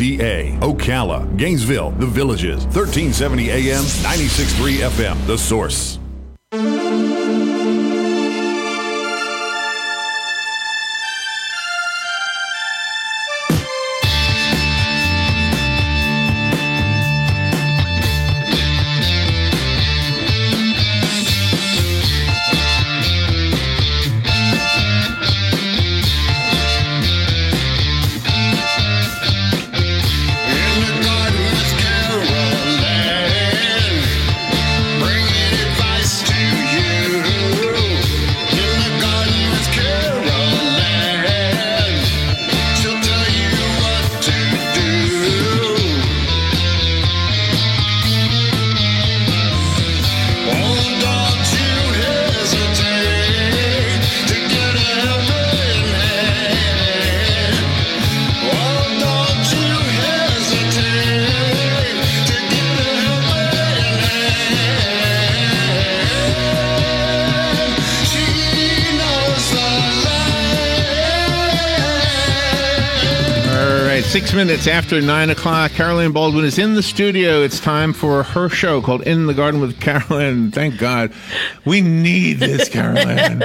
PA, Ocala, Gainesville, The Villages, 1370 AM, 96.3 FM, The Source. right, 6 minutes after 9 o'clock, Caroline Baldwin is in the studio. It's time for her show called In the Garden with Caroline. Thank God. We need this, Caroline.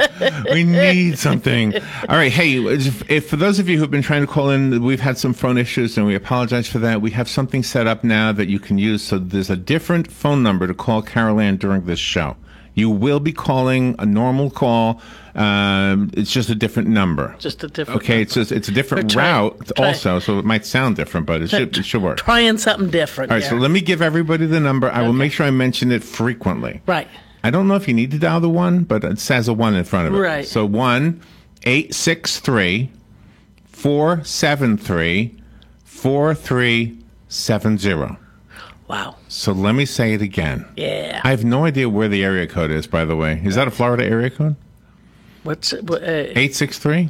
We need something. All right, hey, if for those of you who have been trying to call in, we've had some phone issues, and we apologize for that. We have something set up now that you can use, so there's a different phone number to call Caroline during this show. You will be calling a normal call. It's just a different number. Just a different Okay, number. it's a different route also, so it might sound different, but it should work. Trying something different. All right, so let me give everybody the number. I will make sure I mention it frequently. Right. I don't know if you need to dial the 1, but it says a 1 in front of it. Right. So 1-863-473-4370. Wow. So let me say it again. Yeah. I have no idea where the area code is, by the way. Is that a Florida area code? What's it? 863?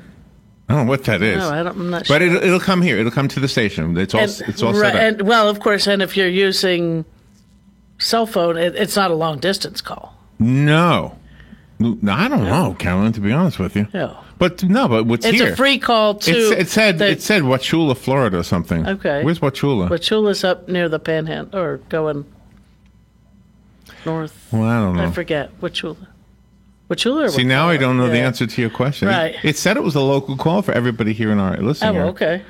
I don't know what that is. No, I'm not sure. But it'll come here. It'll come to the station. It's all set up. And, well, of course, and if you're using cell phone, it's not a long distance call. No, I don't know, Caroline, to be honest with you. No. But what's It's here? a free call to... It said Wauchula, Florida or something. Okay. Where's Wauchula? Wauchula's up near the Panhandle, or going north. Well, I don't know. I forget. Wauchula or See, now I don't know the Yeah. answer to your question. Right. It said it was a local call for everybody here in our listening area. okay.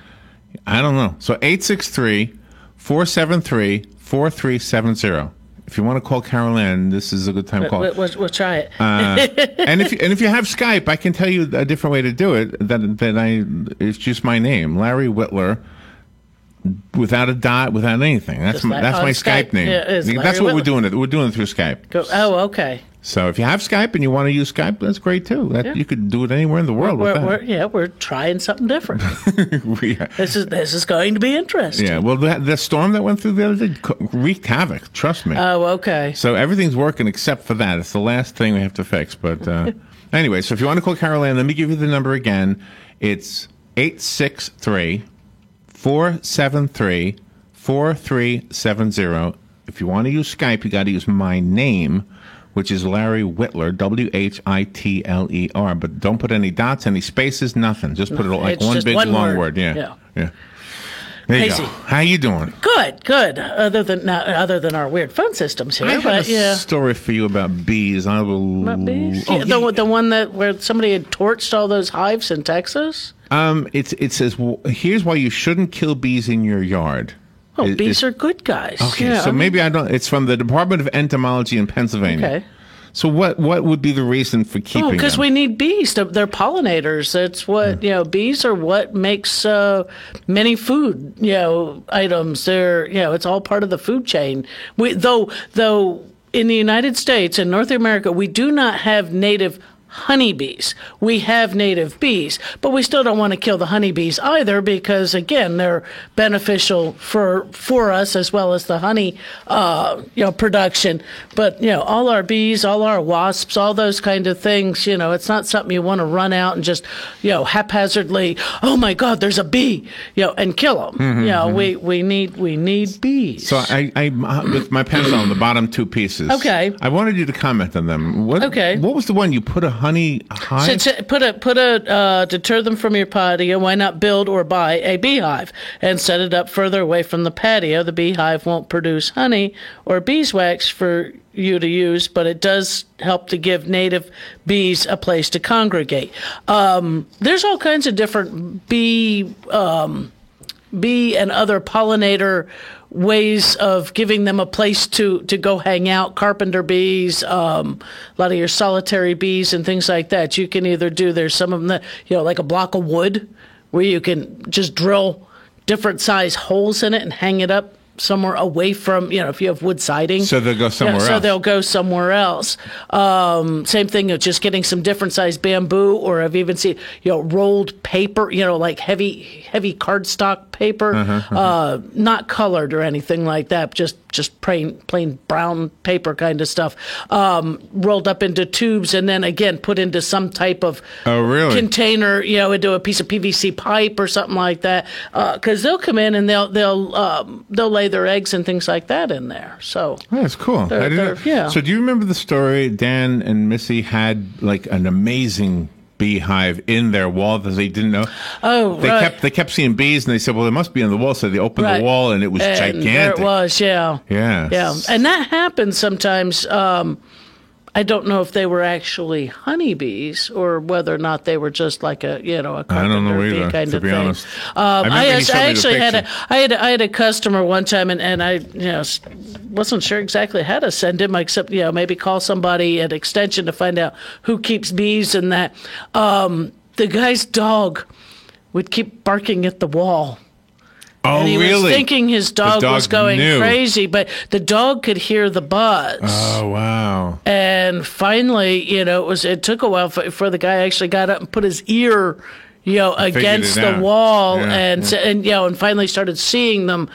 I don't know. So 863-473-4370. If you want to call Caroline, this is a good time to call. We'll try it. And if you have Skype, I can tell you a different way to do it. It's just my name, Larry Whitler, without a dot, without anything. That's my Skype name. Yeah, that's Larry what Whitler. we're doing. We're doing it through Skype. Okay. So if you have Skype and you want to use Skype, that's great too. You could do it anywhere in the world with that. We're trying something different. Yeah. This is going to be interesting. Yeah. Well, the storm that went through the other day wreaked havoc. Trust me. Oh, okay. So everything's working except for that. It's the last thing we have to fix. But anyway, so if you want to call Caroline, let me give you the number again. It's 863-473-4370. If you want to use Skype, you got to use my name, which is Larry Whitler, Whitler. But don't put any dots, any spaces, nothing. Just put it like it's one just big one long word. word. Yeah. Yeah. There you Casey. go. How you doing? Good. Other than our weird phone systems here, I have but a story for you about bees. I will. About bees? Oh, Yeah, the one where somebody had torched all those hives in Texas. It says here's why you shouldn't kill bees in your yard. Oh, bees are good guys. Okay, Yeah, so maybe I don't. It's from the Department of Entomology in Pennsylvania. Okay. So what would be the reason for keeping them? because we need bees. They're pollinators. That's what bees are. What makes many food items. They're it's all part of the food chain. Though in the United States and North America, we do not have native honeybees. We have native bees, but we still don't want to kill the honeybees either because, again, they're beneficial for us as well as the honey, production. But, all our bees, all our wasps, all those kind of things, it's not something you want to run out and just, haphazardly, oh my God, there's a bee, and kill them. We need bees. So I with my pencil on the bottom two pieces. Okay. I wanted you to comment on them. What was the one you put a honey hive? So deter them from your patio. Why not build or buy a beehive and set it up further away from the patio? The beehive won't produce honey or beeswax for you to use, but it does help to give native bees a place to congregate. There's all kinds of different bee and other pollinator ways of giving them a place to go hang out. Carpenter bees, a lot of your solitary bees and things like that. You can either there's some of them that, like a block of wood where you can just drill different size holes in it and hang it up somewhere away from, if you have wood siding. So they'll go somewhere else. So they'll go somewhere else. Same thing of just getting some different size bamboo, or I've even seen, rolled paper, like heavy cardstock paper, not colored or anything like that, just plain brown paper kind of stuff, rolled up into tubes and then again put into some type of container, into a piece of PVC pipe or something like that, because they'll come in and they'll lay their eggs and things like that in there. So that's cool. Yeah. So do you remember the story? Dan and Missy had like an amazing beehive in their wall that they didn't know. Oh, they kept seeing bees, and they said, "Well, it must be on the wall." So they opened the wall, and it was gigantic. There it was, yeah. Yeah. And that happens sometimes. I don't know if they were actually honeybees or whether or not they were just like a carpenter bee kind of thing. Honest. I actually had a customer one time, and I wasn't sure exactly how to send him, except maybe call somebody at Extension to find out who keeps bees and that. The guy's dog would keep barking at the wall. Oh, and he really? was thinking his dog was going knew. crazy, but the dog could hear the buzz. Oh, wow. And finally, it took a while for the guy actually got up and put his ear, against the wall and finally started seeing them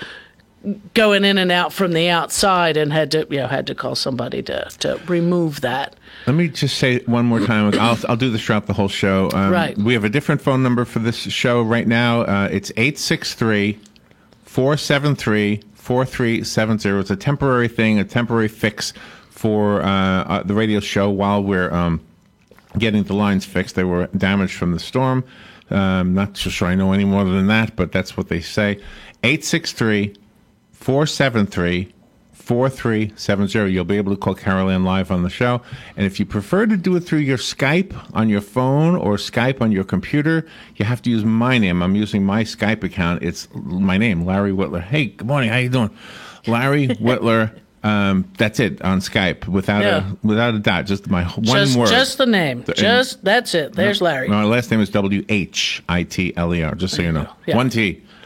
going in and out from the outside, and had to call somebody to remove that. Let me just say one more time. I'll do this throughout the whole show. Right. We have a different phone number for this show right now. It's 863-473-4370. It's a temporary thing, a temporary fix for the radio show while we're getting the lines fixed. They were damaged from the storm. Not so sure I know any more than that, but that's what they say. 863-473-4370. You'll be able to call Carol Ann live on the show. And if you prefer to do it through your Skype on your phone or Skype on your computer, you have to use my name. I'm using my Skype account. It's my name, Larry Whitler. Hey, good morning. How you doing? Larry Whitler. That's it on Skype without a dot. Just my one word. Just the name. That's it. There's Larry. My last name is Whitler. Just so you know. Yeah.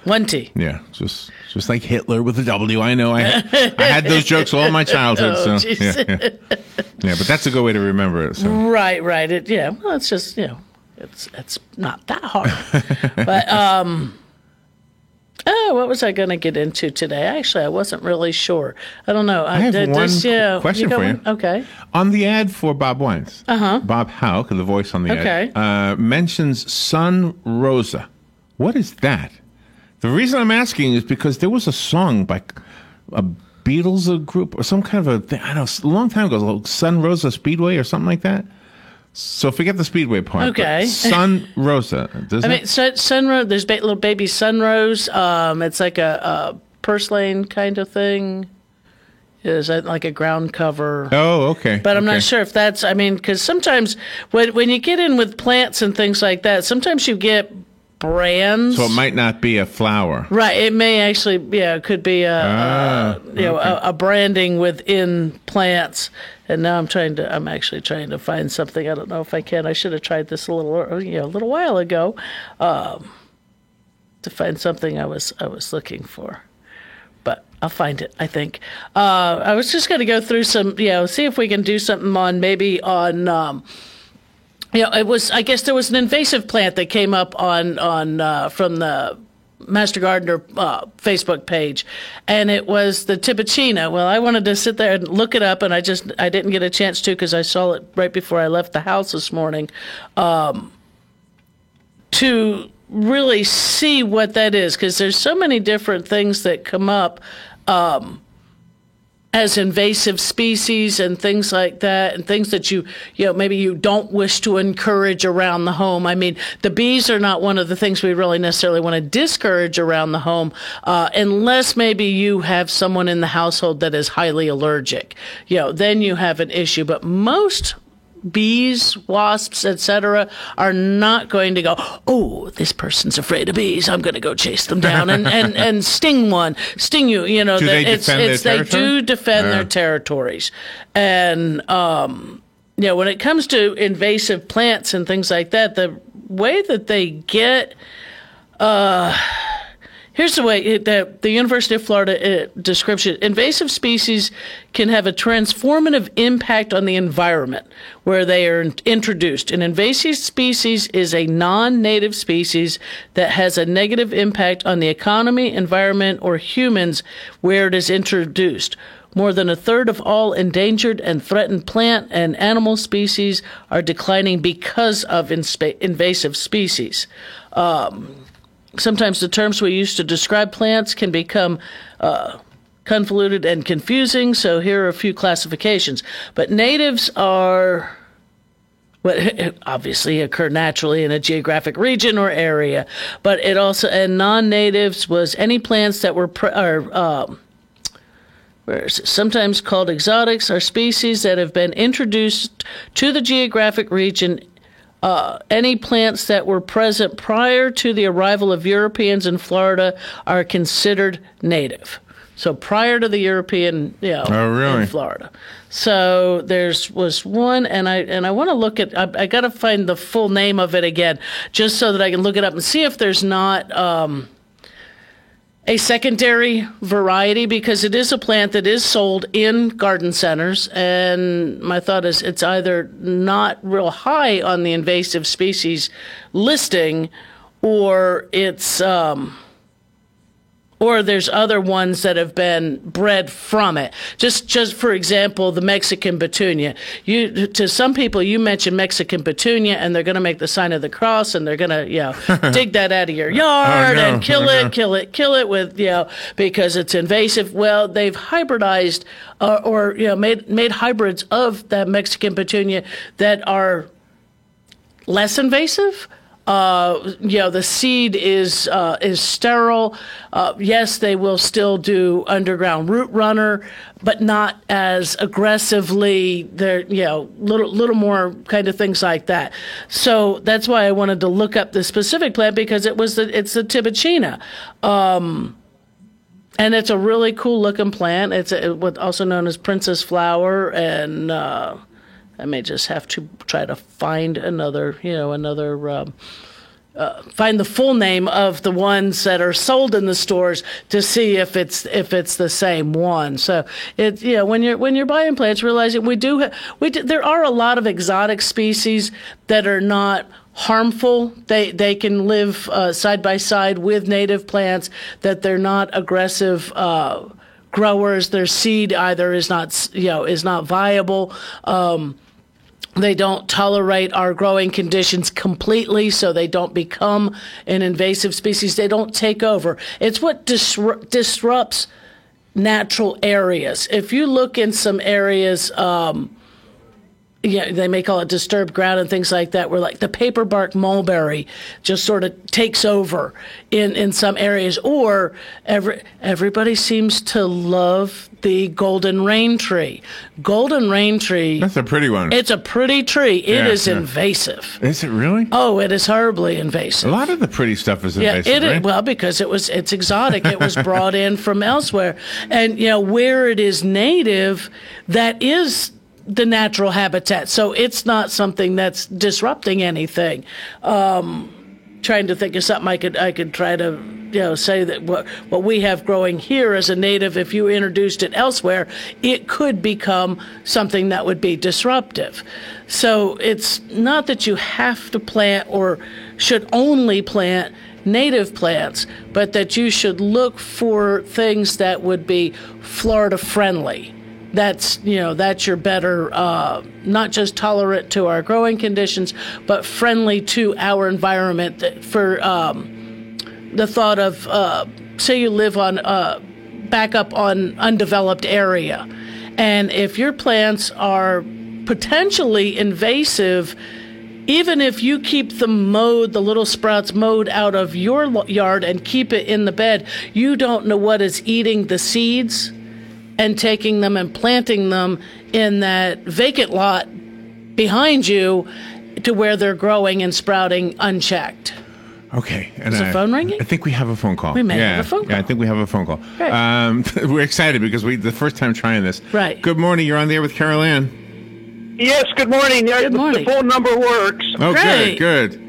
One T. Yeah, just like Hitler with a W. I know. I had those jokes all my childhood. Yeah, but that's a good way to remember it. So. Right. Well, it's just it's not that hard. But what was I going to get into today? Actually, I wasn't really sure. I don't know. I have one question for you. Okay. On the ad for Bob Wines, Bob Houck, the voice on the ad, mentions Sun Rosa. What is that? The reason I'm asking is because there was a song by a Beatles group or some kind of a thing, I don't know, a long time ago, Sun Rosa Speedway or something like that. So forget the Speedway part. Okay. Sun Rosa. Sunrose, there's little baby Sunrose. It's like a purslane kind of thing. Is that like a ground cover? Oh, okay. But I'm not sure if that's, because sometimes when you get in with plants and things like that, sometimes you get brands. So it might not be a flower. Right. It may actually, it could be a branding within plants. And now I'm actually trying to find something. I don't know if I can. I should have tried this a little while ago, to find something I was looking for. But I'll find it, I think. I was just going to go through some, see if we can do something on it was. I guess there was an invasive plant that came up on from the Master Gardener Facebook page, and it was the Tibouchina. Well, I wanted to sit there and look it up, and I didn't get a chance to because I saw it right before I left the house this morning, to really see what that is, because there's so many different things that come up. as invasive species and things like that, and things that maybe you don't wish to encourage around the home. I mean, the bees are not one of the things we really necessarily want to discourage around the home, unless maybe you have someone in the household that is highly allergic. Then you have an issue. But most bees, wasps, etc., are not going to go, oh, this person's afraid of bees, I'm going to go chase them down and sting you. Do they defend their territory? They do defend their territories. And, when it comes to invasive plants and things like that, the way that they get... Here's the way the University of Florida description. Invasive species can have a transformative impact on the environment where they are introduced. An invasive species is a non-native species that has a negative impact on the economy, environment, or humans where it is introduced. More than a third of all endangered and threatened plant and animal species are declining because of invasive species. Sometimes the terms we use to describe plants can become convoluted and confusing, so here are a few classifications. But natives are what obviously occur naturally in a geographic region or area, but it also, and non-natives was any plants that were sometimes called exotics, are species that have been introduced to the geographic region. Any plants that were present prior to the arrival of Europeans in Florida are considered native. So prior to the European, in Florida. So was one, and I want to look at. I got to find the full name of it again, just so that I can look it up and see if there's not a secondary variety, because it is a plant that is sold in garden centers, and my thought is it's either not real high on the invasive species listing, or it's or there's other ones that have been bred from it. Just for example, the Mexican petunia. To some people, you mention Mexican petunia, and they're going to make the sign of the cross, and they're going to, dig that out of your yard and kill it with, because it's invasive. Well, they've hybridized or made hybrids of that Mexican petunia that are less invasive. The seed is sterile. Yes, they will still do underground root runner, but not as aggressively. They're little more kind of things like that. So that's why I wanted to look up the specific plant, because it's the Tibouchina. And it's a really cool looking plant. It's what's also known as princess flower, and I may just have to try to find find the full name of the ones that are sold in the stores to see if it's the same one. So when you're buying plants, realizing there are a lot of exotic species that are not harmful. They can live side by side with native plants, that they're not aggressive growers. Their seed either is not viable. They don't tolerate our growing conditions completely, so they don't become an invasive species. They don't take over. It's what disrupts natural areas. If you look in some areas, they may call it disturbed ground and things like that, where like the paperbark mulberry just sort of takes over in some areas. Or everybody seems to love the golden rain tree. Golden rain tree. That's a pretty one. It's a pretty tree. It is invasive. Is it really? Oh, it is horribly invasive. A lot of the pretty stuff is invasive, right? Well, because it's exotic. It was brought in from elsewhere. And, where it is native, that is the natural habitat. So it's not something that's disrupting anything. Trying to think of something I could try to say that what we have growing here as a native, if you introduced it elsewhere, it could become something that would be disruptive. So it's not that you have to plant or should only plant native plants, but that you should look for things that would be Florida friendly. That's your better, not just tolerant to our growing conditions, but friendly to our environment. For the thought of, say you live on, back up on undeveloped area, And if your plants are potentially invasive, even if you keep them mowed, the little sprouts mowed out of your yard and keep it in the bed, you don't know what is eating the seeds and taking them and planting them in that vacant lot behind you to where they're growing and sprouting unchecked. Okay. And Is the phone ringing? I think we have a phone call. We may have a phone call. Yeah, I think we have a phone call. Right. We're excited because the first time trying this. Right. Good morning. You're on the air with Carol Ann. Yes, good morning. Good morning. The phone number works. Oh, Great. good.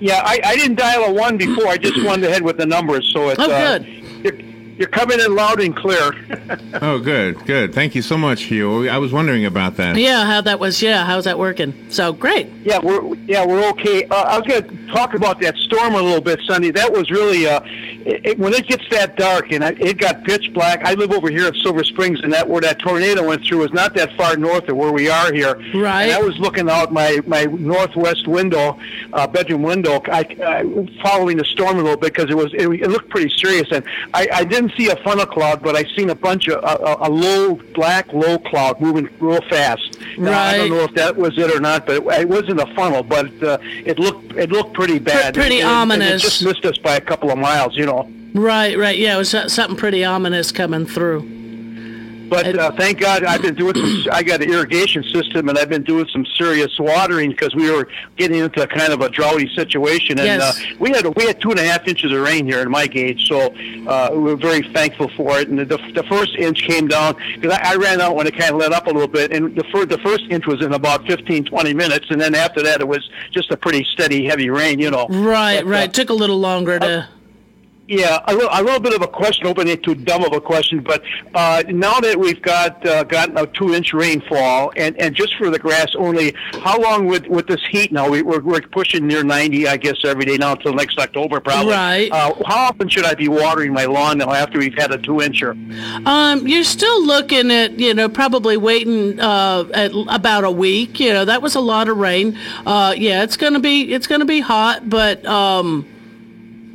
Yeah, I didn't dial a 1 before. I just wanted ahead with the numbers. So it's good. You're coming in loud and clear. Oh, good. Thank you so much, Hugh. I was wondering about that. Yeah, how's that working? So great. Yeah, we're okay. I was going to talk about that storm a little bit, Sunday. That was really when it gets that dark and it got pitch black. I live over here at Silver Springs, and where that tornado went through is not that far north of where we are here. Right. And I was looking out my northwest window, bedroom window, following the storm a little bit because it looked pretty serious. And I didn't see a funnel cloud, but I seen a bunch of a low cloud moving real fast. Now, Right. I don't know if that was it or not, but it wasn't a funnel. But it looked pretty bad. Pretty ominous. It just missed us by a couple of miles, Right. Yeah, it was something pretty ominous coming through. But thank God I got an irrigation system, and I've been doing some serious watering because we were getting into kind of a droughty situation. And Yes. we had 2.5 inches of rain here in my gauge, so we're very thankful for it. And the first inch came down because I ran out when it kind of let up a little bit, and the first inch was in about 15, 20 minutes, and then after that it was just a pretty steady, heavy rain, Right. But, Took a little longer to. Yeah, a little bit of a question, hoping it too dumb of a question, but now that we've gotten a 2-inch rainfall, and just for the grass only, how long with this heat now? We're pushing near 90, I guess, every day now until next October, probably. Right. How often should I be watering my lawn now after we've had a 2-incher? You're still looking at, probably waiting at about a week. That was a lot of rain. It's gonna be hot, but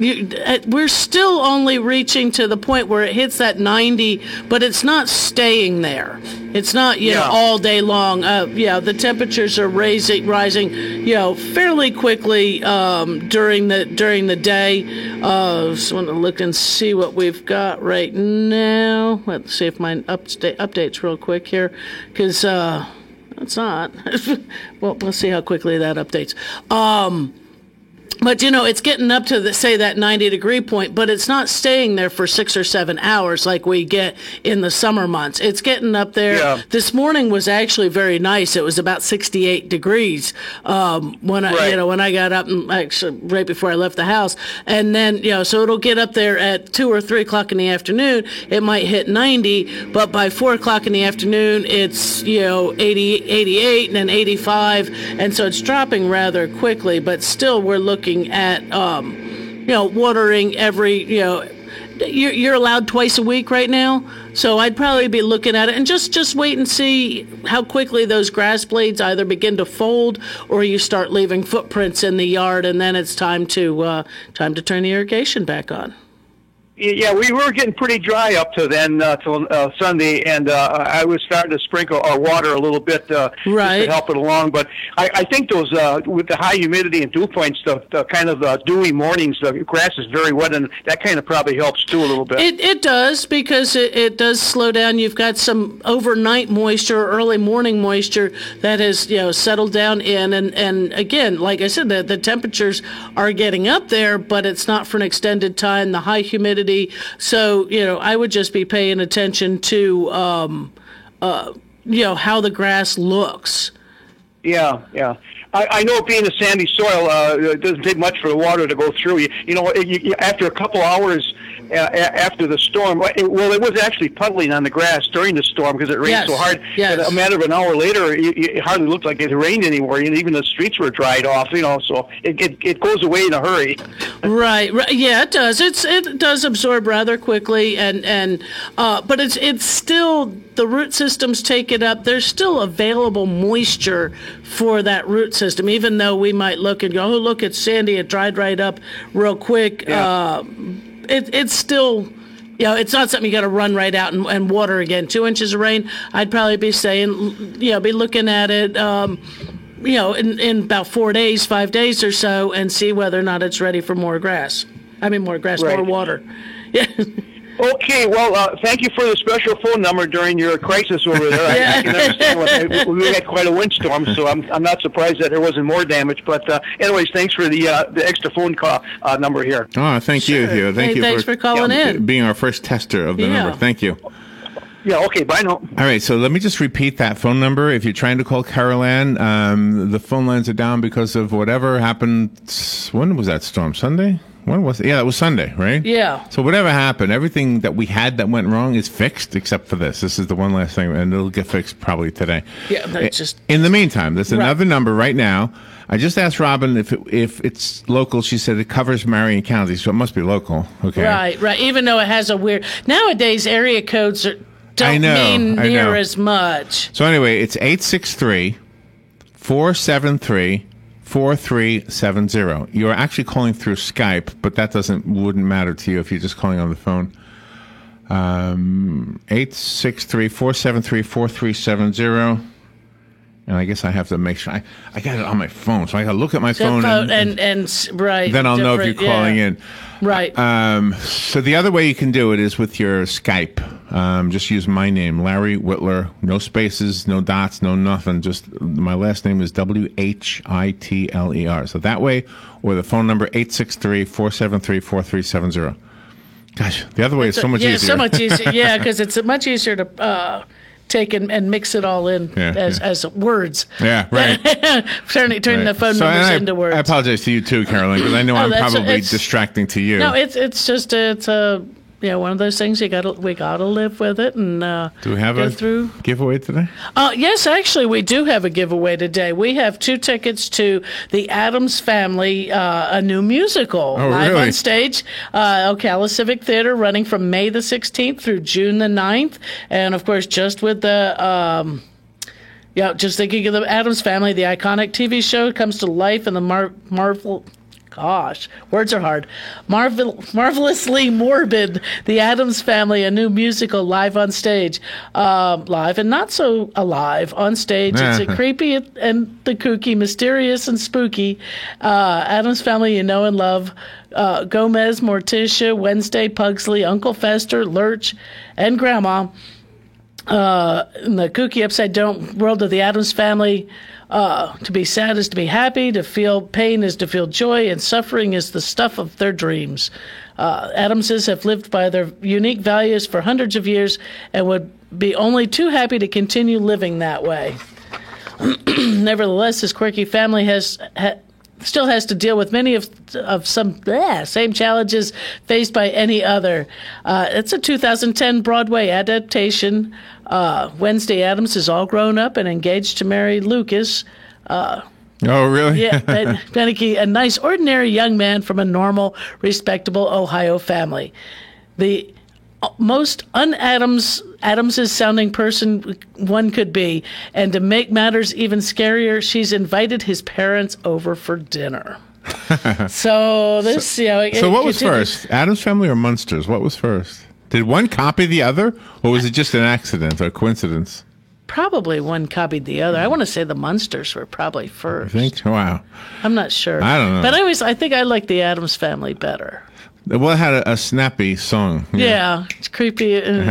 we're still only reaching to the point where it hits that 90, but it's not staying there. It's not, all day long. The temperatures are rising, fairly quickly during the day. Just want to look and see what we've got right now. Let's see if mine updates real quick here, because it's not. Well, let's see how quickly that updates. But, it's getting up to, that 90-degree point, but it's not staying there for 6 or 7 hours like we get in the summer months. It's getting up there. Yeah. This morning was actually very nice. It was about 68 degrees when I got up, and actually right before I left the house. And then, so it'll get up there at 2 or 3 o'clock in the afternoon. It might hit 90, but by 4 o'clock in the afternoon, it's, 80, 88, and then 85. And so it's dropping rather quickly, but still we're looking at watering every you're allowed twice a week right now, so I'd probably be looking at it and just wait and see how quickly those grass blades either begin to fold or you start leaving footprints in the yard, and then it's time to turn the irrigation back on. Yeah, we were getting pretty dry up to then till Sunday, and I was starting to sprinkle our water a little bit just to help it along. But I think those with the high humidity and dew points, the kind of dewy mornings, the grass is very wet, and that kind of probably helps too a little bit. It does, because it does slow down. You've got some overnight moisture, early morning moisture that has settled down in, and again, like I said, the temperatures are getting up there, but it's not for an extended time. The high humidity. So, I would just be paying attention to, how the grass looks. Yeah. I know being a sandy soil, it doesn't take much for the water to go through. After a couple hours after the storm, it was actually puddling on the grass during the storm because it rained so hard. Yes. A matter of an hour later, it hardly looked like it rained anymore, and even the streets were dried off. So it goes away in a hurry. Right. Yeah, it does. It does absorb rather quickly, but it's still, the root systems take it up. There's still available moisture for that root system, even though we might look and go, oh, look, it's sandy, it dried right up real quick. Yeah. It's still it's not something you got to run right out and water again. 2 inches of rain, I'd probably be saying, be looking at it, in about 4 days, 5 days or so, and see whether or not it's ready for more grass. More water. Yeah. Okay, well, thank you for the special phone number during your crisis over there. I can understand we had quite a windstorm, so I'm not surprised that there wasn't more damage. But anyways, thanks for the extra phone call number here. Oh, thank you, Hugh. Thanks for calling in. Being our first tester of the number. Thank you. Yeah, okay, bye now. All right, so let me just repeat that phone number. If you're trying to call Carol Ann, the phone lines are down because of whatever happened. When was that storm? Sunday? When was it? Yeah, that was Sunday, right? Yeah. So whatever happened, everything that we had that went wrong is fixed except for this. This is the one last thing, and it'll get fixed probably today. Yeah, that's just... In the meantime, there's another number right now. I just asked Robin if it's local. She said it covers Marion County, so it must be local. Okay. Right. Even though it has a weird... Nowadays, area codes don't mean near as much. So anyway, it's 863-473-4370. You're actually calling through Skype, but that wouldn't matter to you if you're just calling on the phone. 863-473-4370. And I guess I have to make sure I got it on my phone, so I got to look at my phone and right. Then I'll know if you're calling in. Right. So the other way you can do it is with your Skype. Just use my name, Larry Whitler. No spaces, no dots, no nothing. Just my last name is Whitler. So that way, or the phone number 863-473-4370. Gosh, the other way is so much easier. Yeah, so much easier. Yeah, because it's much easier to take and mix it all in as words. Yeah, right. turning the phone numbers into words. I apologize to you too, Caroline, because I know I'm probably distracting to you. No, it's just one of those things we gotta live with it and do we have a giveaway today? Yes, actually we do have a giveaway today. We have 2 tickets to the Addams Family, a new musical live on stage, Ocala Civic Theater, running from May the 16th through June the 9th, and of course just with the just thinking of the Addams Family, the iconic TV show comes to life in the Gosh, words are hard. Marvelously Morbid, The Addams Family, a new musical live on stage. Live and not so alive on stage. It's a creepy and the kooky, mysterious and spooky. Addams Family you know and love. Gomez, Morticia, Wednesday, Pugsley, Uncle Fester, Lurch, and Grandma. In the kooky upside-down world of the Addams Family, to be sad is to be happy, to feel pain is to feel joy, and suffering is the stuff of their dreams. Addamses have lived by their unique values for hundreds of years and would be only too happy to continue living that way. Nevertheless, this quirky family still has to deal with many of some same challenges faced by any other. It's a 2010 Broadway adaptation. Wednesday Addams is all grown up and engaged to marry Lucas. Oh, really? Yeah, a nice, ordinary young man from a normal, respectable Ohio family. The most un-Adamses sounding person one could be, and to make matters even scarier, she's invited his parents over for dinner. So this, So what was first, Addams Family or Munsters? What was first? Did one copy the other, or was it just an accident or coincidence? Probably one copied the other. I want to say the Munsters were probably first. I think? Wow. I'm not sure. I don't know. But I think I like the Addams Family better. Well, it had a snappy song. Yeah, it's creepy and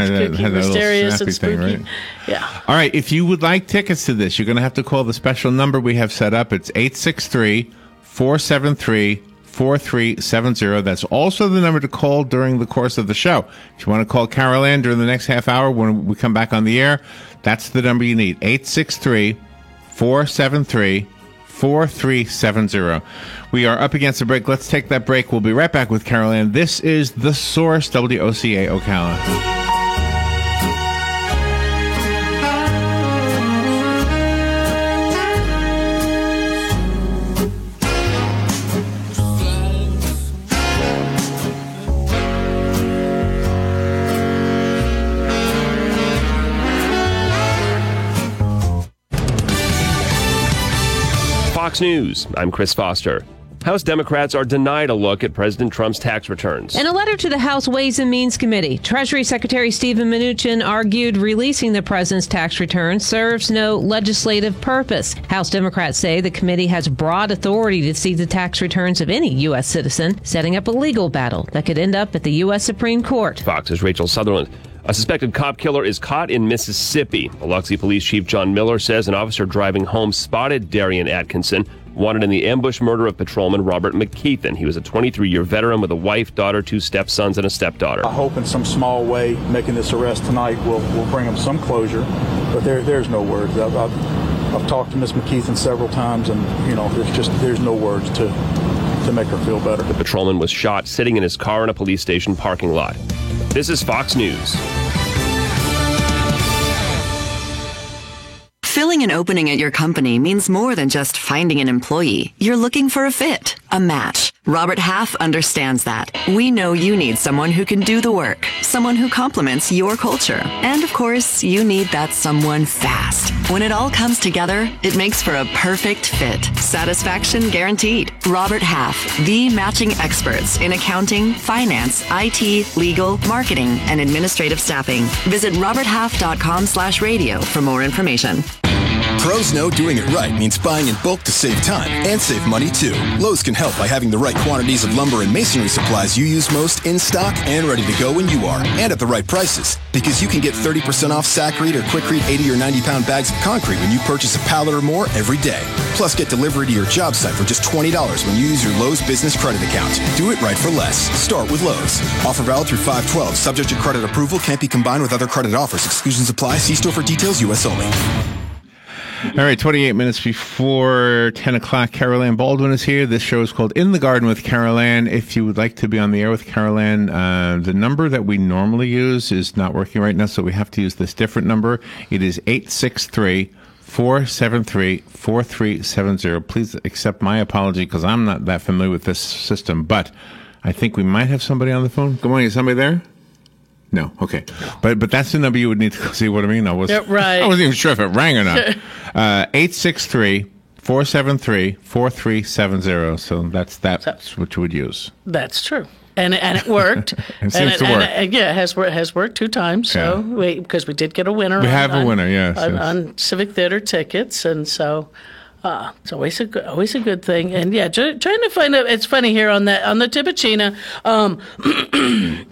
mysterious and spooky. Thing, right? Yeah. All right, if you would like tickets to this, you're going to have to call the special number we have set up. It's 863-473-4370. That's also the number to call during the course of the show. If you want to call Carol Ann during the next half hour when we come back on the air, that's the number you need, 863-473-4370. We are up against a break. Let's take that break. We'll be right back with Carol Ann. This is The Source, WOCA Ocala. Fox News, I'm Chris Foster. House Democrats are denied a look at President Trump's tax returns. In a letter to the House Ways and Means Committee, Treasury Secretary Steven Mnuchin argued releasing the president's tax return serves no legislative purpose. House Democrats say the committee has broad authority to see the tax returns of any U.S. citizen, setting up a legal battle that could end up at the U.S. Supreme Court. Fox's Rachel Sutherland. A suspected cop killer is caught in Mississippi. Biloxi Police Chief John Miller says an officer driving home spotted Darian Atkinson, wanted in the ambush murder of patrolman Robert McKeithen. He was a 23-year veteran with a wife, daughter, 2 stepsons, and a stepdaughter. I hope in some small way making this arrest tonight will bring him some closure, but there's no words. I've talked to Miss McKeithen several times, and there's no words to make her feel better. The patrolman was shot sitting in his car in a police station parking lot. This is Fox News. Filling an opening at your company means more than just finding an employee. You're looking for a fit, a match. Robert Half understands that. We know you need someone who can do the work, someone who complements your culture. And of course, you need that someone fast. When it all comes together, it makes for a perfect fit. Satisfaction guaranteed. Robert Half, the matching experts in accounting, finance, IT, legal, marketing, and administrative staffing. Visit roberthalf.com/radio for more information. Pros know doing it right means buying in bulk to save time and save money too. Lowe's can help by having the right quantities of lumber and masonry supplies you use most in stock and ready to go when you are, and at the right prices. Because you can get 30% off Sakrete or Quikrete 80 or 90-pound bags of concrete when you purchase a pallet or more every day. Plus, get delivery to your job site for just $20 when you use your Lowe's business credit account. Do it right for less. Start with Lowe's. Offer valid through 5/12. Subject to credit approval. Can't be combined with other credit offers. Exclusions apply. See store for details. U.S. only. All right, 28 minutes before 10 o'clock, Carol Ann Baldwin is here. This show is called In the Garden with Carol Ann. If you would like to be on the air with Carol Ann, the number that we normally use is not working right now, so we have to use this different number. It is 863-473-4370. Please accept my apology because I'm not that familiar with this system, but I think we might have somebody on the phone. Good morning. Is somebody there? No, okay. But that's the number you would need to see what I mean. I wasn't even sure if it rang or not. 863-473-4370. So that's what you would use. That's true. And it worked. It seems to work. Yeah, it has worked 2 times. So because we did get a winner. We have a winner, yes. On Civic Theater tickets, and so it's always a good thing. And yeah, trying to find out. It's funny here on the Tibuchina.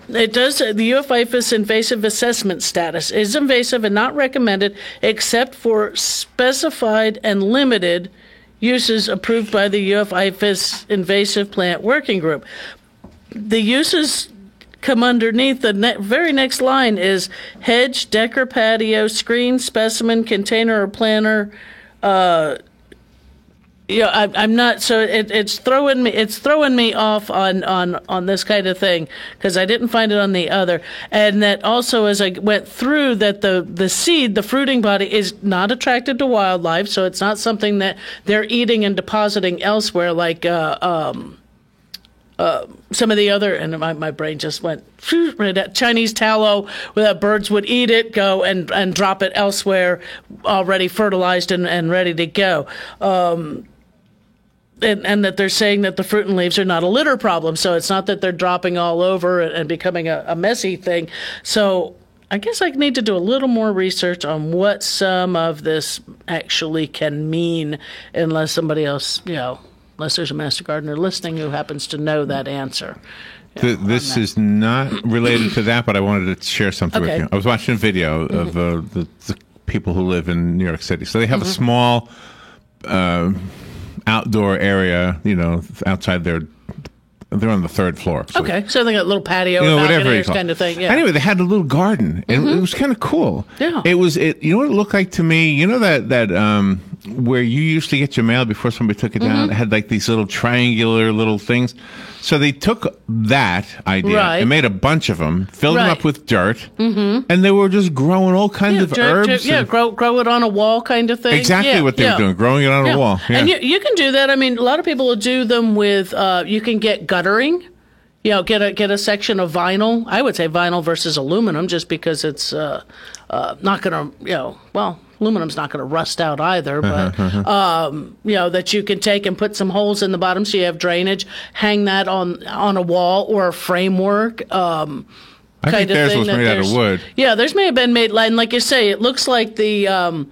It does the UF-IFAS invasive assessment status is invasive and not recommended except for specified and limited uses approved by the UF-IFAS invasive plant working group. The uses come underneath the very next line is hedge, decker, patio, screen, specimen, container, or planter. I'm not. So it's throwing me off on this kind of thing because I didn't find it on the other, and that also as I went through that the seed, the fruiting body, is not attracted to wildlife, so it's not something that they're eating and depositing elsewhere like some of the other. And my brain just went right at Chinese tallow, where birds would eat it, go and drop it elsewhere, already fertilized and ready to go. And that they're saying that the fruit and leaves are not a litter problem. So it's not that they're dropping all over and becoming a messy thing. So I guess I need to do a little more research on what some of this actually can mean, unless somebody else, unless there's a master gardener listening who happens to know that answer. This is not related to that, but I wanted to share something with you. I was watching a video of the people who live in New York City. So they have a small outdoor area, outside they're on the 3rd floor. So so they got a little patio, whatever kind of thing. Yeah. Anyway, they had a little garden, and it was kind of cool. Yeah. You know what it looked like to me? You know that where you used to get your mail before somebody took it down? It had like these little triangular little things. So they took that idea and made a bunch of them, filled them up with dirt, and they were just growing all kinds of herbs. Grow it on a wall kind of thing. Exactly what they were doing, growing it on a wall. Yeah. And you can do that. I mean, a lot of people will do them with, you can get guttering. Get a section of vinyl. I would say vinyl versus aluminum, just because it's not going to, aluminum's not going to rust out either, but that you can take and put some holes in the bottom so you have drainage, hang that on a wall or a framework. I think theirs was made out of wood. Yeah, theirs may have been made, and like you say, it looks like the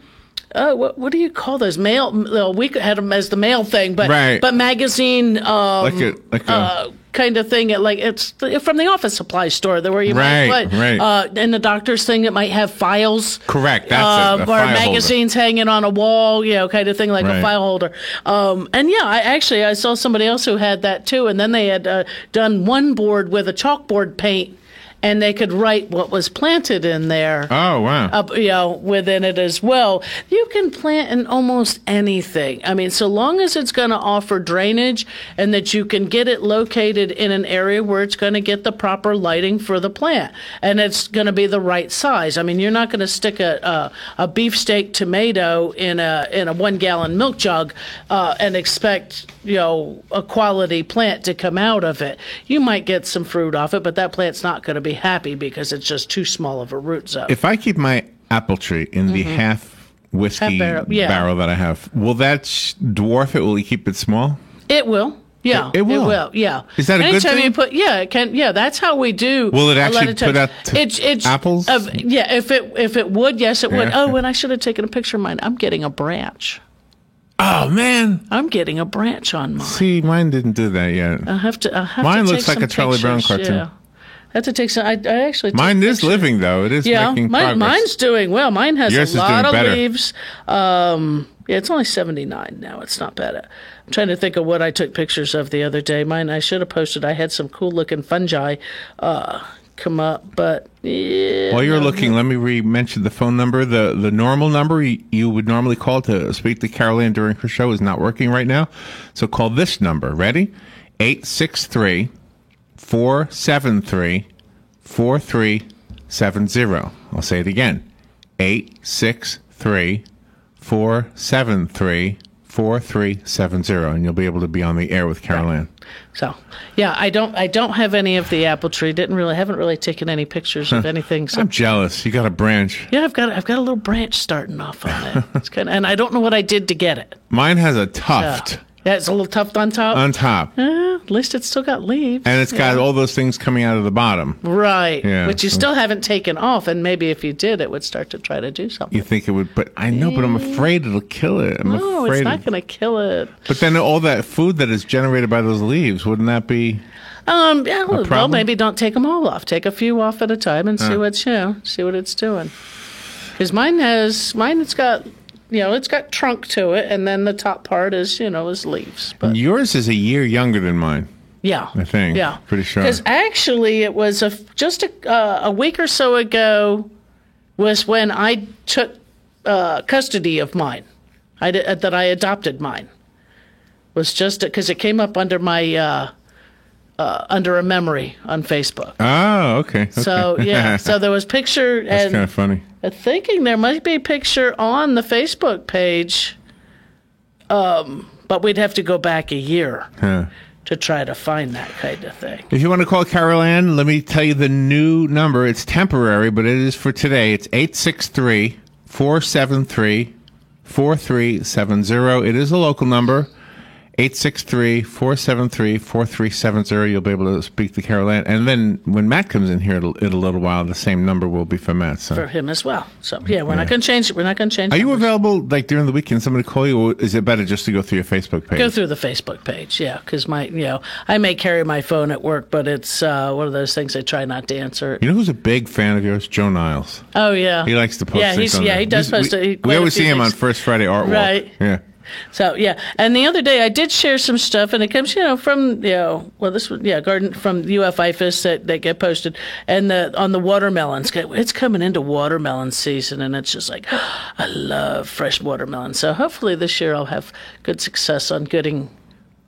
what do you call those? Mail? We had them as the mail thing, but magazine like a kind of thing. Like it's from the office supply store, where you might put and the doctor's thing that might have files. Correct. That's or magazines hanging on a wall, kind of thing, like a file holder. I saw somebody else who had that too, and then they had done one board with a chalkboard paint. And they could write what was planted in there. Oh, wow. Within it as well. You can plant in almost anything. I mean, so long as it's going to offer drainage and that you can get it located in an area where it's going to get the proper lighting for the plant. And it's going to be the right size. I mean, you're not going to stick a beefsteak tomato in a 1-gallon milk jug and expect, a quality plant to come out of it. You might get some fruit off it, but that plant's not going to be happy because it's just too small of a root zone. If I keep my apple tree in the half whiskey barrel that I have, will that dwarf it? Will you keep it small? It will. Yeah, it will. Yeah. Is that a good thing? You put, it can. Yeah, that's how we do. Will it actually put out apples? If it would, yes, it would. Oh, and I should have taken a picture of mine. I'm getting a branch. Oh man, I'm getting a branch on mine. See, mine didn't do that yet. I have to. Mine looks like a Charlie Brown cartoon. Yeah. I have to take some. I actually. Mine is living though. It is making progress. Mine's doing well. Mine has a lot of leaves. It's only 79 now. It's not bad. I'm trying to think of what I took pictures of the other day. Mine, I should have posted. I had some cool looking fungi come up, but while you're looking, let me mention the phone number. The normal number you would normally call to speak to Carol Ann during her show is not working right now. So call this number. Ready? 863-473-4370. I'll say it again. 863-473-4370, and you'll be able to be on the air with Carol Ann. So, I don't have any of the apple tree. Haven't really taken any pictures of anything. So. I'm jealous. You got a branch. Yeah, I've got a little branch starting off on it. It's and I don't know what I did to get it. Mine has a tuft. Yeah, it's a little tuft on top. On top. At least it's still got leaves. And it's got all those things coming out of the bottom. Right. Yeah, which you still haven't taken off. And maybe if you did, it would start to try to do something. You think it would, but I know, but I'm afraid it'll kill it. No, it's not going to kill it. But then all that food that is generated by those leaves, wouldn't that be well, maybe don't take them all off. Take a few off at a time and see what it's doing. Because mine's got... it's got trunk to it, and then the top part is leaves. But yours is a year younger than mine. Yeah, I think. Yeah, pretty sure. Because actually, it was just a week or so ago was when I took custody of mine. I adopted mine. Was just because it came up under my under a memory on Facebook. Oh, okay. So so there was picture. That's kind of funny. Thinking there might be a picture on the Facebook page, but we'd have to go back a year to try to find that kind of thing. If you want to call Carol Ann, let me tell you the new number. It's temporary, but it is for today. It's 863-473-4370. It is a local number. 863-473-4370. You'll be able to speak to Carol Ann. And then when Matt comes in here in a little while, the same number will be for Matt. So. For him as well. So, we're not going to change it. We're not going to change it. Are you available, like, during the weekend, somebody call you, or is it better just to go through your Facebook page? Go through the Facebook page, because I may carry my phone at work, but it's one of those things I try not to answer. You know who's a big fan of yours? Joe Niles. Oh, yeah. He likes to post things on there. He does post it. We always see him on First Friday Art Walk. Right. Yeah. So, and the other day I did share some stuff, and it comes, from, garden from UF IFAS that get posted, and on the watermelons. It's coming into watermelon season, and it's just like, I love fresh watermelon. So hopefully this year I'll have good success on getting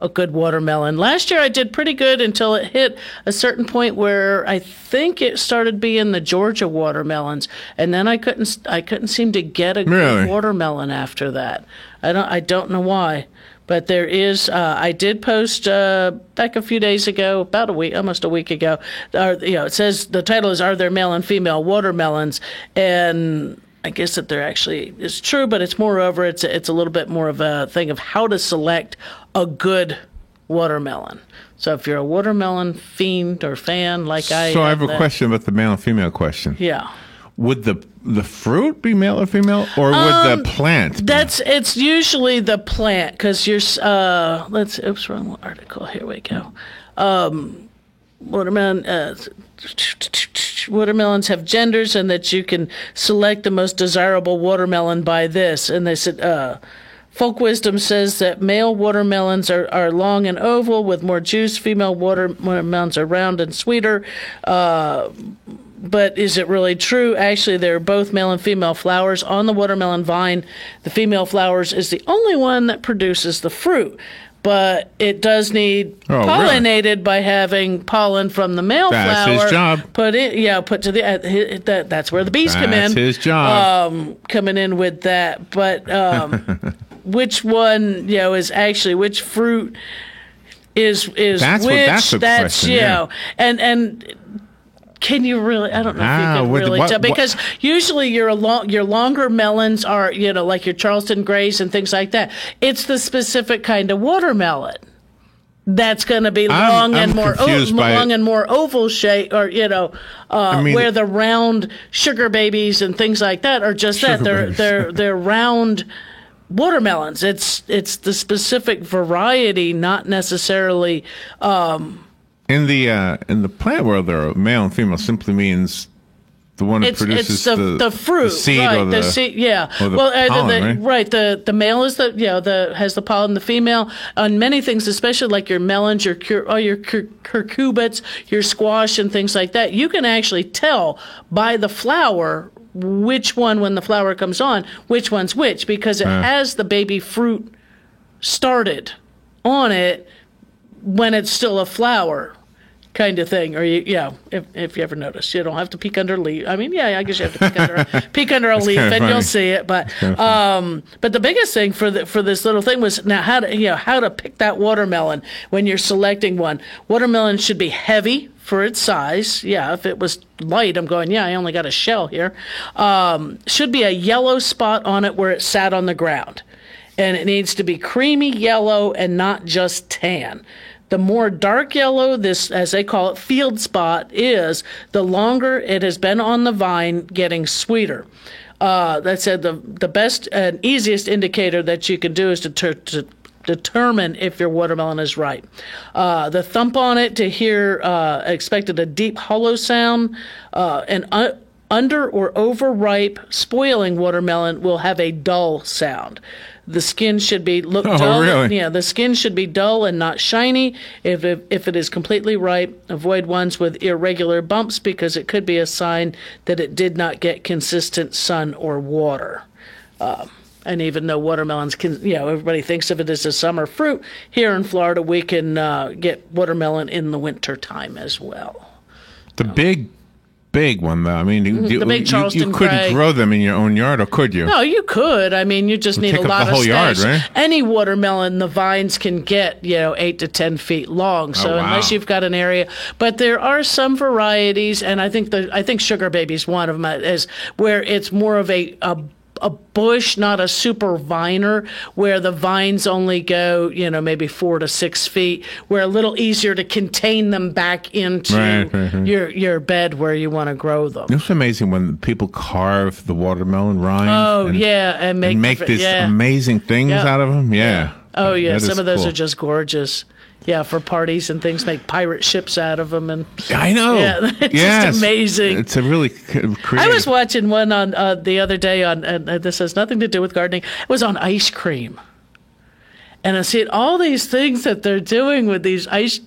a good watermelon. Last year I did pretty good until it hit a certain point where I think it started being the Georgia watermelons, and then I couldn't seem to get a good watermelon after that. I don't know why, but there is. I did post back a few days ago, almost a week ago. It says the title is "Are there male and female watermelons?" and I guess that there actually is true, but it's moreover, it's a little bit more of a thing of how to select a good watermelon. So if you're a watermelon fiend or fan like I am. So I have a question about the male and female question. Yeah. Would the fruit be male or female, or would the plant be? It's usually the plant, because you're wrong article. Here we go. Watermelons have genders, and that you can select the most desirable watermelon by this. And they said, folk wisdom says that male watermelons are long and oval with more juice. Female watermelons are round and sweeter. But is it really true? Actually, there are both male and female flowers on the watermelon vine. The female flowers is the only one that produces the fruit. But it does need pollinated by having pollen from the male flower. That's his job. Put to the that's where the bees come in. That's his job. Coming in with that. But which one, is actually which fruit is that's which? That's the question. And can you really? I don't know if you can really tell, because usually your longer melons are, like your Charleston Grays and things like that. It's the specific kind of watermelon that's going to be long and more oval shape, or where the round sugar babies and things like that are just that they're round watermelons. It's the specific variety, not necessarily. In the plant world, there are male and female simply means the one that produces the fruit, the seed, right? or the seed, yeah. Or the pollen, right? The male is has the pollen. The female on many things, especially like your melons, your cucurbits, your squash, and things like that. You can actually tell by the flower which one, when the flower comes on, which one's which, because it has the baby fruit started on it when it's still a flower, kind of thing. Or if you ever notice, you don't have to peek under a leaf. I mean, I guess you have to peek under a leaf, and funny. you'll see it. But the biggest thing for this little thing was now how to pick that watermelon when you're selecting one. Watermelon should be heavy for its size. Yeah, if it was light, I'm going, I only got a shell here. Should be a yellow spot on it where it sat on the ground. And it needs to be creamy yellow and not just tan. The more dark yellow this, as they call it, field spot is, the longer it has been on the vine, getting sweeter. That said, the best and easiest indicator that you can do is to determine if your watermelon is ripe. The thump on it to hear expected a deep hollow sound, and under or overripe spoiling watermelon will have a dull sound. The skin should be dull. Really? Yeah, the skin should be dull and not shiny. If it is completely ripe, avoid ones with irregular bumps, because it could be a sign that it did not get consistent sun or water. And even though watermelons can, everybody thinks of it as a summer fruit, here in Florida we can get watermelon in the winter time as well. The big one, though. I mean, the big Charleston you couldn't Gray. grow them in your own yard, or could you? No, you could. I mean, you just need a lot of space. Yard, right? Any watermelon, the vines can get 8 to 10 feet long. So unless you've got an area, but there are some varieties, and I think Sugar Baby's one of them, is where it's more of a bush, not a super viner, where the vines only go, maybe 4 to 6 feet, where a little easier to contain them back into your bed where you want to grow them. It's amazing when people carve the watermelon rind. and make these amazing things out of them. Yeah. Oh yeah, some of those are just gorgeous. Yeah, for parties and things, make pirate ships out of them, and I know. Yeah, it's just amazing. It's a really creative. I was watching one on the other day and this has nothing to do with gardening. It was on ice cream, and I see all these things that they're doing with these ice,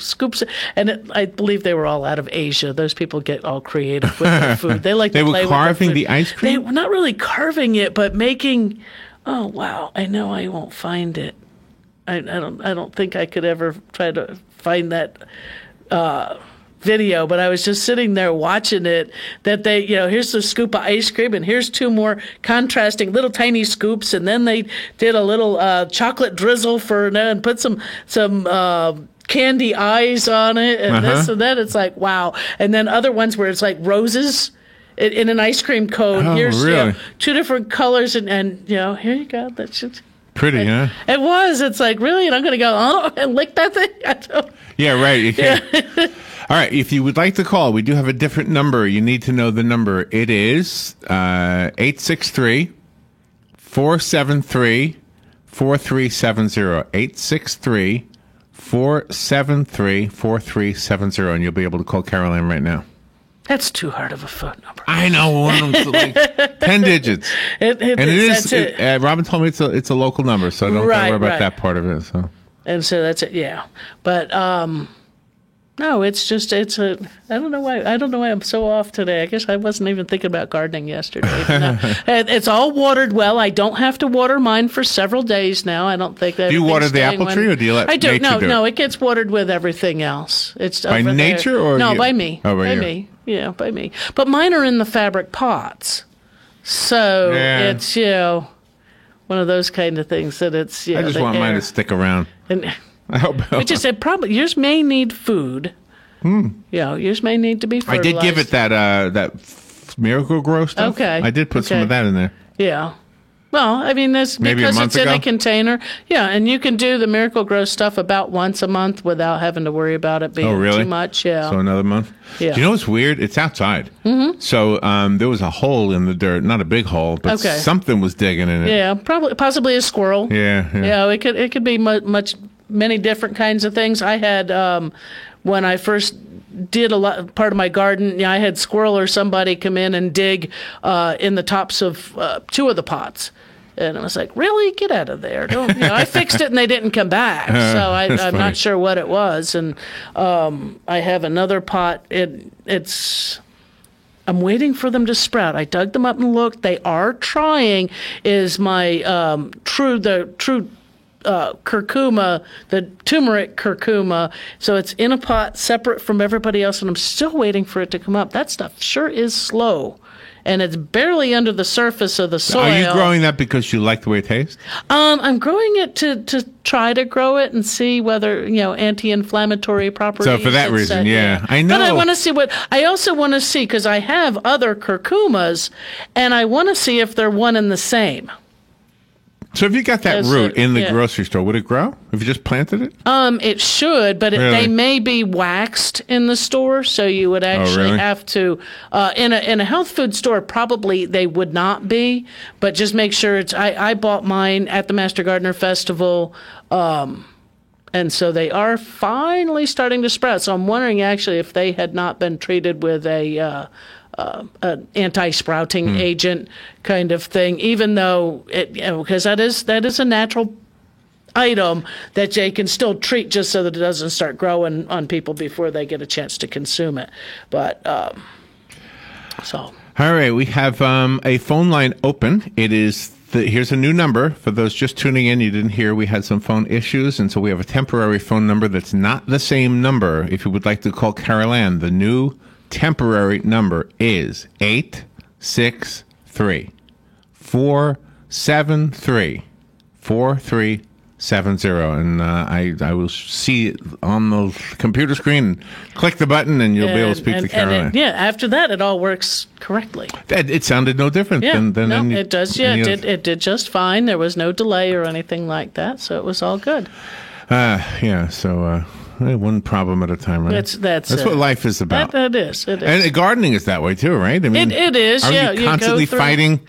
scoops, and I believe they were all out of Asia. Those people get all creative with their food. They like they to were play carving with the ice cream. They were not really carving it, but making. Oh wow! I know I won't find it. I don't think I could ever try to find that video, but I was just sitting there watching it, that they, here's the scoop of ice cream, and here's 2 more contrasting little tiny scoops, and then they did a little chocolate drizzle and put some candy eyes on it, and this and that. It's like, wow. And then other ones where it's like roses, in an ice cream cone. Oh, Here's really? 2 different colors, and here you go. That's just pretty, huh? It was. It's like, really? And I'm going to go and lick that thing? I don't. Yeah, right. You can't. Yeah. All right. If you would like to call, we do have a different number. You need to know the number. It is 863 473 4370. 863 473 4370. And you'll be able to call Caroline right now. That's too hard of a phone number. I know. One of them's like 10 digits. And it is. Robin told me it's a local number, so don't worry about that part of it. So. And so that's it. Yeah. But, no, I don't know why I'm so off today. I guess I wasn't even thinking about gardening yesterday. No, it's all watered well. I don't have to water mine for several days now. I don't think that. Do you water the apple tree, or do you let nature do it? No, it gets watered with everything else. It's by nature, or no, by me. Oh, by me. Yeah, by me. But mine are in the fabric pots, so it's one of those kind of things that it's. I just want mine to stick around. And I hope. Which is probably yours may need food. Yours may need to be fertilized. I did give it that Miracle Grow stuff. Okay. I did put some of that in there. Yeah. Well, I mean, that's because it's in a container. Yeah, and you can do the Miracle Grow stuff about once a month without having to worry about it being too much. Yeah. So another month? Yeah. Do you know what's weird? It's outside. Mm-hmm. So there was a hole in the dirt. Not a big hole, but something was digging in it. Yeah, possibly a squirrel. Yeah. Yeah, it could be many different kinds of things. I had, when I first did part of my garden, I had squirrel or somebody come in and dig in the tops of 2 of the pots. And I was like, really? Get out of there. I fixed it and they didn't come back. So I'm not sure what it was. And I have another pot. I'm waiting for them to sprout. I dug them up and looked. They are trying. Is my true curcuma, the turmeric curcuma. So it's in a pot separate from everybody else, and I'm still waiting for it to come up. That stuff sure is slow. And it's barely under the surface of the soil. Are you growing that because you like the way it tastes? I'm growing it to try to grow it and see whether, anti-inflammatory properties. So for that reason, I know. But I want to see I also want to see, because I have other curcumas, and I want to see if they're one and the same. So if you got that root in the grocery store, would it grow if you just planted it? It should, but they may be waxed in the store, so you would actually have to. In a health food store, probably they would not be, but just make sure it's. I bought mine at the Master Gardener Festival, and so they are finally starting to sprout. So I'm wondering actually if they had not been treated with an anti-sprouting agent kind of thing, even though because that is a natural item that they can still treat just so that it doesn't start growing on people before they get a chance to consume it. But all right, we have a phone line open. It is here's a new number for those just tuning in. You didn't hear we had some phone issues, and so we have a temporary phone number that's not the same number. If you would like to call Carol Ann, the new temporary number is 863 473 4370, and I will see it on the computer screen. Click the button, and you'll be able to speak to Caroline. After that, it all works correctly. It sounded no different than any, it does. Yeah, it did just fine. There was no delay or anything like that, so it was all good. So. One problem at a time, right? That's what life is about. It is. And gardening is that way too, right? I mean, it is. Are you constantly fighting?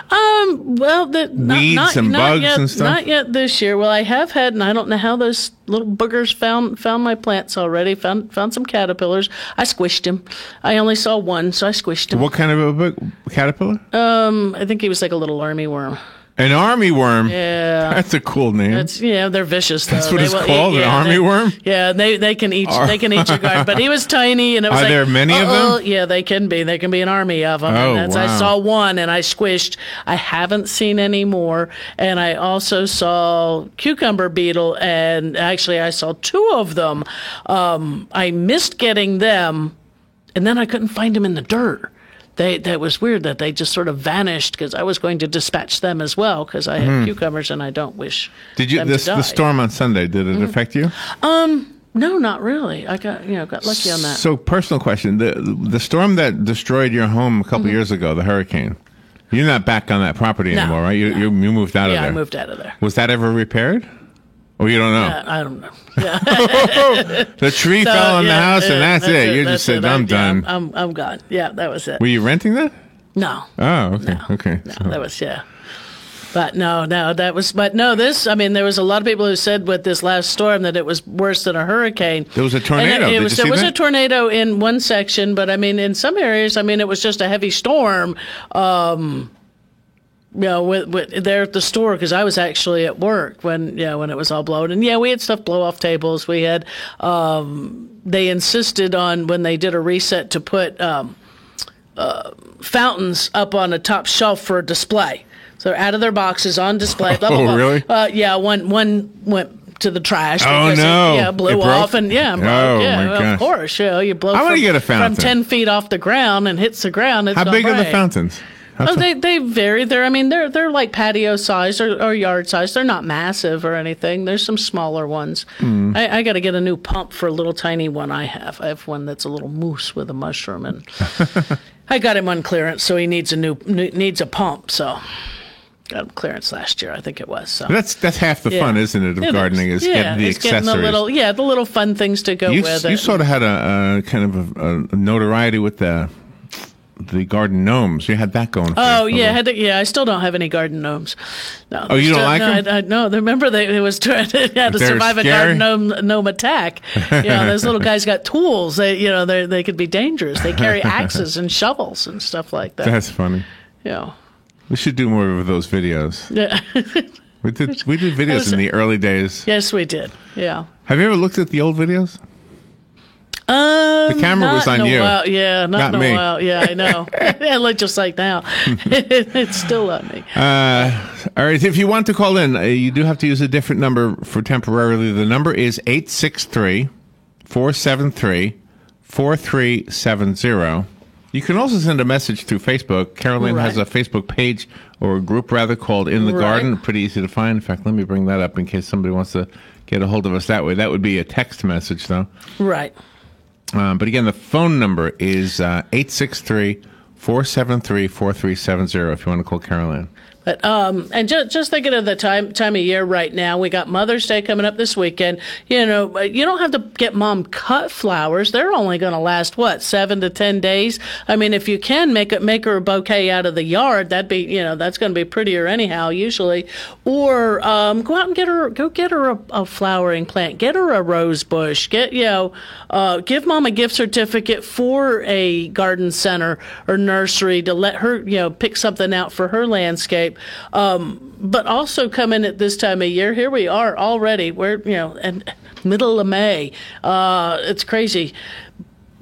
Weeds and bugs and stuff. Not yet this year. Well, I have had, and I don't know how those little boogers found my plants already. Found some caterpillars. I squished them. I only saw one, so I squished him. What kind of a caterpillar? I think he was like a little army worm. An army worm? Yeah. That's a cool name. They're vicious, though. That's what it's called, an army worm? Yeah, they can eat your garden. But he was tiny, and it was Are there many of them? Yeah, they can be. There can be an army of them. Wow. I saw one, and I squished. I haven't seen any more. And I also saw cucumber beetle, and actually I saw 2 of them. I missed getting them, and then I couldn't find them in the dirt. That was weird that they just sort of vanished, because I was going to dispatch them as well, because I have cucumbers and I don't wish them to die. The storm on Sunday, did it affect you? No, not really. I got lucky on that. So, personal question: the storm that destroyed your home a couple years ago, the hurricane. You're not back on that property anymore, right? You moved out of there. Yeah, I moved out of there. Was that ever repaired? Or you don't know? I don't know. Yeah. The tree fell on the house, and that's it. You just said, "I'm done." I'm gone. Yeah, that was it. Were you renting that? No. Oh, okay. No. Okay. No, that was But there was a lot of people who said with this last storm that it was worse than a hurricane. There was a tornado. There was a tornado in one section, but in some areas, it was just a heavy storm. With there at the store, because I was actually at work when it was all blown, and we had stuff blow off tables. We had they insisted on when they did a reset to put fountains up on a top shelf for a display. So they're out of their boxes on display. Blah, blah, blah. Really? One went to the trash. Oh, no. It blew off and broke. Oh, my gosh. Of course. You blow How many get a fountain? From 10 feet off the ground and hits the ground. It's How big are the fountains? They vary. They're like patio size or yard size. They're not massive or anything. There's some smaller ones. I got to get a new pump for a little tiny one I have. I have one that's a little moose with a mushroom, and I got him on clearance, so he needs a pump. So got him clearance last year, I think it was. So that's half the fun, isn't it? Of gardening is getting the accessories. Getting the little fun things to go with it. You sort of had a kind of a notoriety with the garden gnomes. You had that going for you. I still don't have any garden gnomes. No. Oh, you don't like them? No, remember it was trying to survive scary? a garden gnome attack. Those little guys got tools. They could be dangerous. They carry axes and shovels and stuff like that. That's funny. Yeah. We should do more of those videos. Yeah. We did videos in the early days. Yes, we did. Yeah. Have you ever looked at the old videos? The camera was on you. Not in a me. while. Yeah, I know. It looked just like now. It's still on me. All right. If you want to call in, you do have to use a different number for temporarily. The number is 863-473-4370. You can also send a message through Facebook. Caroline has a Facebook page, or a group rather, called In the Garden. Pretty easy to find. In fact, let me bring that up in case somebody wants to get a hold of us that way. That would be a text message, though. Right. But again, the phone number is 863-473-4370 if you want to call Caroline. But and just thinking of the time of year right now, we got Mother's Day coming up this weekend. You don't have to get mom cut flowers; they're only going to last 7 to 10 days. If you can make her a bouquet out of the yard, that'd be that's going to be prettier anyhow usually. Or go out and get her a flowering plant, get her a rose bush, give mom a gift certificate for a garden center or nursery to let her pick something out for her landscape. But also coming at this time of year, here we are already. We're and middle of May. It's crazy.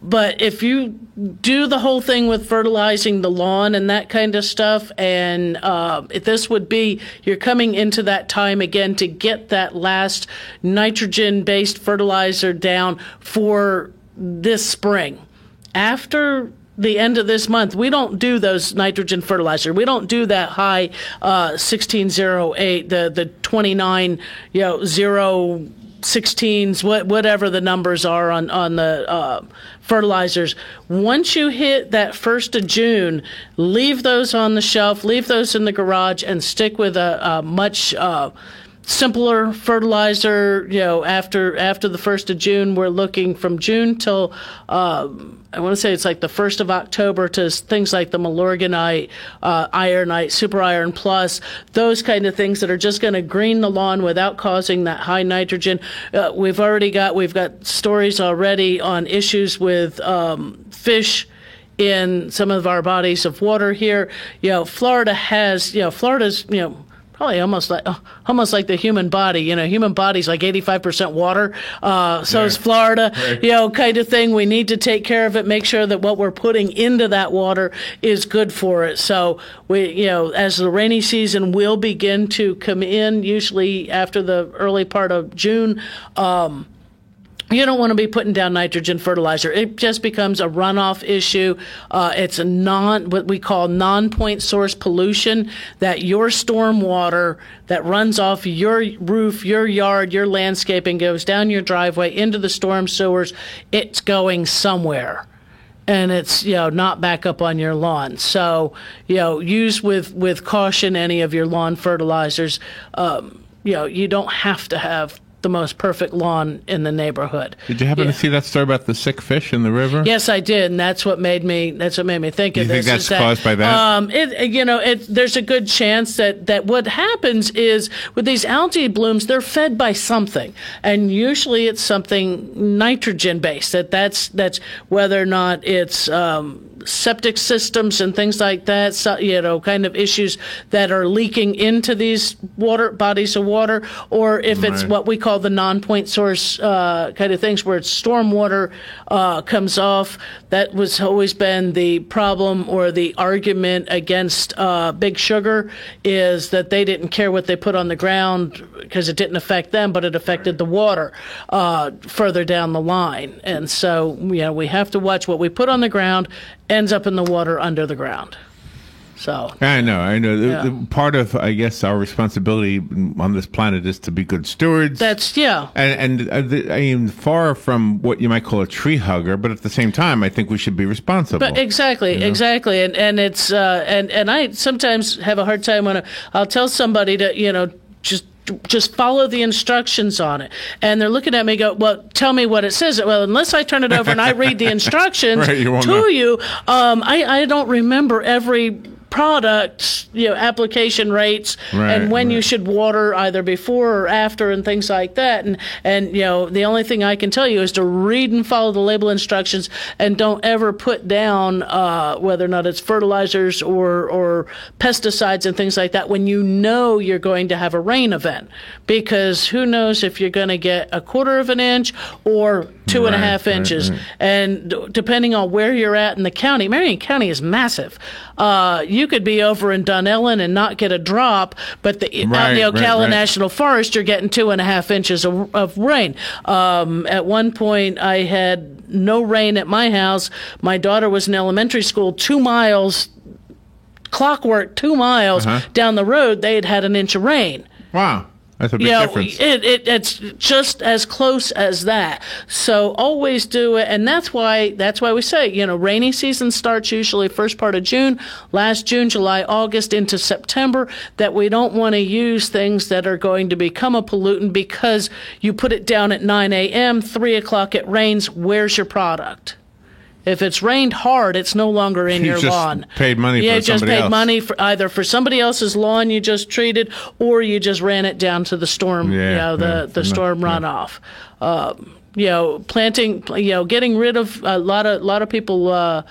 But if you do the whole thing with fertilizing the lawn and that kind of stuff, and this would be, you're coming into that time again to get that last nitrogen-based fertilizer down for this spring. After the end of this month, we don't do those nitrogen fertilizer. We don't do that high 1608, the 29, 016s, whatever the numbers are on the fertilizers. Once you hit that 1st of June, leave those on the shelf, leave those in the garage, and stick with a much simpler fertilizer. After the 1st of June, we're looking from June till I want to say it's like the 1st of October to things like the Milorganite, Ironite, Super Iron Plus, those kind of things that are just going to green the lawn without causing that high nitrogen. We've got stories already on issues with fish in some of our bodies of water here. Florida's probably almost like the human body. Human body's like 85% water. So is Florida, kind of thing. We need to take care of it, make sure that what we're putting into that water is good for it. So we, as the rainy season will begin to come in, usually after the early part of June, You don't want to be putting down nitrogen fertilizer. It just becomes a runoff issue. It's what we call non-point source pollution, that your storm water that runs off your roof, your yard, your landscaping, goes down your driveway into the storm sewers. It's going somewhere. And it's, not back up on your lawn. So, use with caution any of your lawn fertilizers. You don't have to have the most perfect lawn in the neighborhood. Did you happen to see that story about the sick fish in the river? Yes, I did, and that's what made me think of this. You think that's caused by that? There's a good chance that what happens is with these algae blooms, they're fed by something, and usually it's something nitrogen based. That's whether or not it's septic systems and things like that, so, kind of issues that are leaking into these bodies of water, or if it's what we call the non-point source kind of things where it's storm water comes off. That was always been the problem or the argument against Big Sugar, is that they didn't care what they put on the ground because it didn't affect them, but it affected the water further down the line. And so, we have to watch what we put on the ground ends up in the water under the ground. So I know. The part of, I guess, our responsibility on this planet is to be good stewards. And I mean, far from what you might call a tree hugger, but at the same time, I think we should be responsible. But exactly. And it's and I sometimes have a hard time when I'll tell somebody to just follow the instructions on it. And they're looking at me and go, well, tell me what it says. Well, unless I turn it over and I read the instructions I don't remember every product, application rates, and when you should water either before or after and things like that. And the only thing I can tell you is to read and follow the label instructions, and don't ever put down whether or not it's fertilizers or pesticides and things like that when you're going to have a rain event, because who knows if you're going to get 1/4 of an inch or 2.5 inches. And depending on where you're at in the county, Marion County is massive. You could be over in Dunellen and not get a drop, but out in the Ocala National Forest, you're getting 2.5 inches of rain. At one point, I had no rain at my house. My daughter was in elementary school 2 miles, clockwork 2 miles down the road. They had an inch of rain. Wow. That's a big difference. It's just as close as that. So always do it, and that's why we say, rainy season starts usually first part of June, last June, July, August into September. That we don't want to use things that are going to become a pollutant because you put it down at 9 a.m., 3 o'clock it rains. Where's your product? If it's rained hard, it's no longer in your lawn. Paid money for somebody else. You just paid money for either for somebody else's lawn you just treated, or you just ran it down to the storm, the storm runoff. Planting, getting rid of a lot of people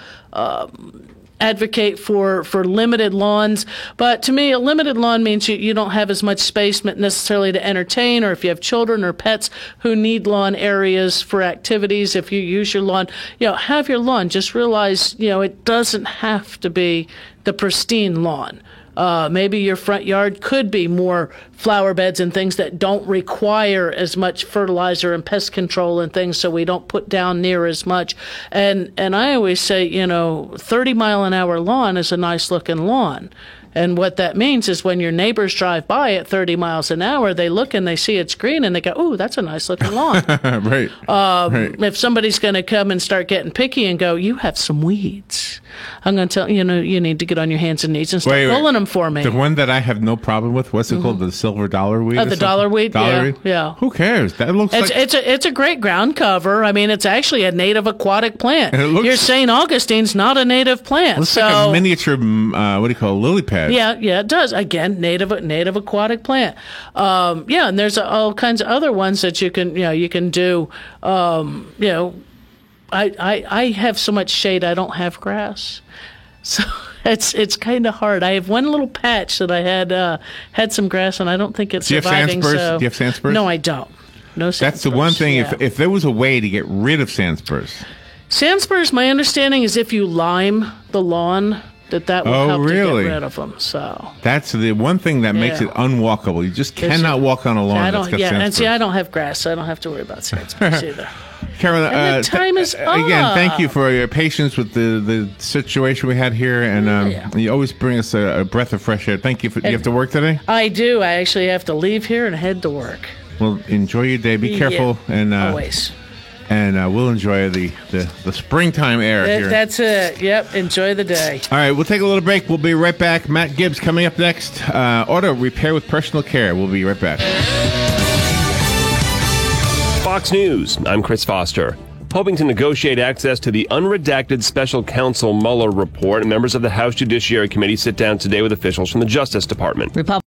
advocate for limited lawns, but to me, a limited lawn means you don't have as much space necessarily to entertain, or if you have children or pets who need lawn areas for activities. If you use your lawn, have your lawn. Just realize, it doesn't have to be the pristine lawn. Maybe your front yard could be more flower beds and things that don't require as much fertilizer and pest control and things, so we don't put down near as much. And I always say, 30-mile-an-hour lawn is a nice-looking lawn. And what that means is when your neighbors drive by at 30 miles an hour, they look and they see it's green and they go, "Ooh, that's a nice looking lawn." Right. If somebody's going to come and start getting picky and go, "You have some weeds," I'm going to tell you need to get on your hands and knees and start pulling them for me. The one that I have no problem with, what's it called? The silver dollar weed? The dollar weed? Yeah. Who cares? That looks like... It's a great ground cover. I mean, it's actually a native aquatic plant. Your St. Augustine's not a native plant. Looks like a miniature, lily pad. Yeah, it does. Again, native aquatic plant. And there's all kinds of other ones that you can do. I have so much shade, I don't have grass, so it's kind of hard. I have one little patch that I had some grass, and I don't think it's surviving. Do you have sandspurs? No, I don't. No sandspurs. That's the one thing. Yeah. If there was a way to get rid of sandspurs. Sandspurs, my understanding is if you lime the lawn, That will help to get rid of them. So that's the one thing that makes it unwalkable. You just cannot walk on a lawn. And see, I don't have grass, so I don't have to worry about sandspurs either. Carolyn, time is up. Again, thank you for your patience with the situation we had here, and you always bring us a breath of fresh air. Thank you. You have to work today? I do. I actually have to leave here and head to work. Well, enjoy your day. Be careful, and always. And we'll enjoy the springtime air here. That's it. Yep. Enjoy the day. All right, we'll take a little break. We'll be right back. Matt Gibbs coming up next. Auto repair with personal care. We'll be right back. Fox News. I'm Chris Foster. Hoping to negotiate access to the unredacted special counsel Mueller report, members of the House Judiciary Committee sit down today with officials from the Justice Department.